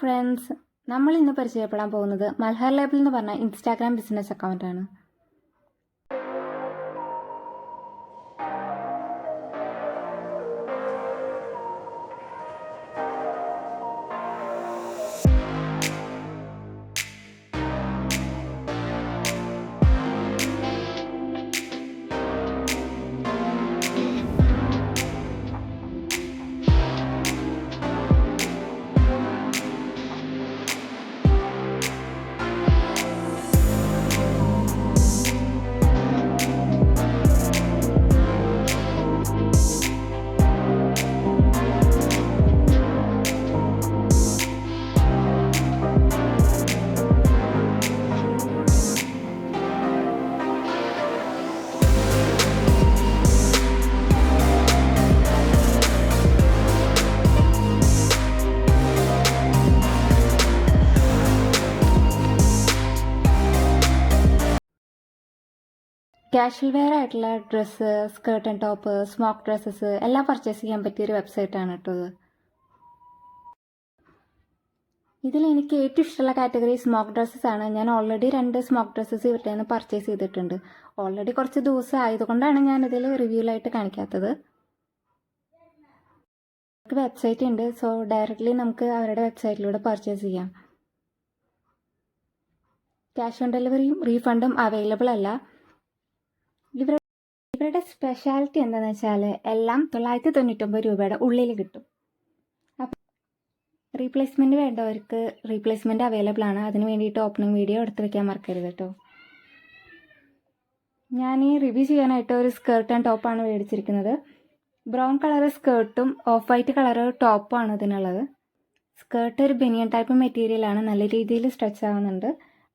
Friends, നമ്മൾ ഇന്ന് പരിചയപ്പെടാൻ പോകുന്നത് മൽഹർ ലേബൽ എന്ന് പറഞ്ഞ ഇൻസ്റ്റാഗ്രാം ബിസിനസ് അക്കൗണ്ടാണ്. കാഷ്വൽ വെയർ ആയിട്ടുള്ള dress, skirt and top, smoke dresses എല്ലാം പർച്ചേസ് ചെയ്യാൻ പറ്റിയൊരു വെബ്സൈറ്റാണ് കേട്ടോ ഇത്. ഇതിൽ എനിക്ക് ഏറ്റവും ഇഷ്ടമുള്ള കാറ്റഗറി സ്മോക്ക് ഡ്രസ്സസ് ആണ്. ഞാൻ ഓൾറെഡി 2 സ്മോക്ക് ഡ്രസ്സസ് ഇവരുടെ നിന്ന് പർച്ചേസ് ചെയ്തിട്ടുണ്ട്. ഓൾറെഡി കുറച്ച് ദിവസം ആയതുകൊണ്ടാണ് ഞാൻ ഇതിൽ റിവ്യൂലായിട്ട് കാണിക്കാത്തത്. വെബ്സൈറ്റ് ഉണ്ട്, സോ ഡയറക്റ്റ്ലി നമുക്ക് അവരുടെ വെബ്സൈറ്റിലൂടെ പർച്ചേസ് ചെയ്യാം. ക്യാഷ് ഓൺ ഡെലിവറിയും റീഫണ്ടും അവൈലബിൾ അല്ല. ഇവരുടെ സ്പെഷ്യാലിറ്റി എന്താണെന്ന് വെച്ചാൽ എല്ലാം 999 രൂപയുടെ ഉള്ളിൽ കിട്ടും. അപ്പം റീപ്ലേസ്മെൻറ്റ് വേണ്ടവർക്ക് റീപ്ലേസ്മെൻറ്റ് അവൈലബിൾ ആണ്. അതിന് വേണ്ടിയിട്ട് ഓപ്പണിംഗ് വീഡിയോ എടുത്ത് വെക്കാൻ മറക്കരുത് കേട്ടോ. ഞാൻ ഈ റിവ്യൂ ചെയ്യാനായിട്ട് ഒരു സ്കേർട്ട് ആൻഡ് ടോപ്പാണ് മേടിച്ചിരിക്കുന്നത്. ബ്രൗൺ കളർ സ്കേർട്ടും ഓഫ് വൈറ്റ് കളർ ടോപ്പാണ് ഇതിനുള്ളത്. സ്കേർട്ട് ഒരു ബനിയൻ ടൈപ്പ് മെറ്റീരിയലാണ്, നല്ല രീതിയിൽ സ്ട്രെച്ച് ആവുന്നുണ്ട്.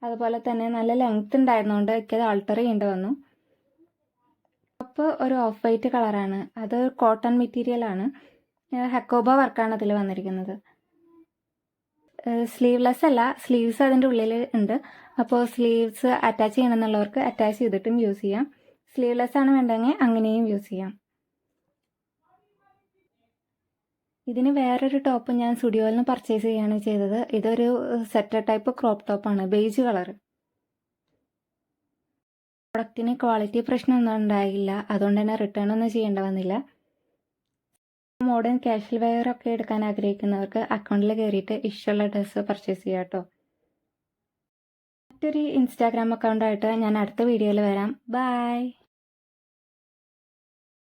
അതുപോലെ തന്നെ നല്ല ലെങ്ത് ഉണ്ടായിരുന്നുകൊണ്ട് എനിക്കത് ആൾട്ടർ ചെയ്യേണ്ടി വന്നു. ടോപ്പ് ഒരു ഓഫ് വൈറ്റ് കളറാണ്, അത് കോട്ടൺ മെറ്റീരിയലാണ്. ഹക്കോബ വർക്കാണ് അതിൽ വന്നിരിക്കുന്നത്. സ്ലീവ്ലെസ് അല്ല, സ്ലീവ്സ് അതിൻ്റെ ഉള്ളിൽ ഉണ്ട്. അപ്പോൾ സ്ലീവ്സ് അറ്റാച്ച് ചെയ്യണമെന്നുള്ളവർക്ക് അറ്റാച്ച് ചെയ്തിട്ടും യൂസ് ചെയ്യാം. സ്ലീവ്ലെസ് ആണ് വേണ്ടെങ്കിൽ അങ്ങനെയും യൂസ് ചെയ്യാം. ഇതിന് വേറൊരു ടോപ്പ് ഞാൻ സ്റ്റുഡിയോയിൽ നിന്ന് പർച്ചേസ് ചെയ്യുകയാണ് ചെയ്തത്. ഇതൊരു സെറ്റർ ടൈപ്പ് ക്രോപ്പ് ടോപ്പാണ്, ബേജ് കളർ. പ്രൊഡക്റ്റിന് ക്വാളിറ്റി പ്രശ്നമൊന്നും ഉണ്ടായില്ല, അതുകൊണ്ട് തന്നെ റിട്ടേൺ ഒന്നും ചെയ്യേണ്ട വന്നില്ല. മോഡേൺ കാഷ്വൽ വെയർ ഒക്കെ എടുക്കാൻ ആഗ്രഹിക്കുന്നവർക്ക് അക്കൗണ്ടിൽ കയറിയിട്ട് ഇഷ്ടമുള്ള ഡ്രസ്സ് പർച്ചേസ് ചെയ്യാം കേട്ടോ. മറ്റൊരു ഇൻസ്റ്റാഗ്രാം അക്കൗണ്ടായിട്ട് ഞാൻ അടുത്ത വീഡിയോയിൽ വരാം. ബൈ.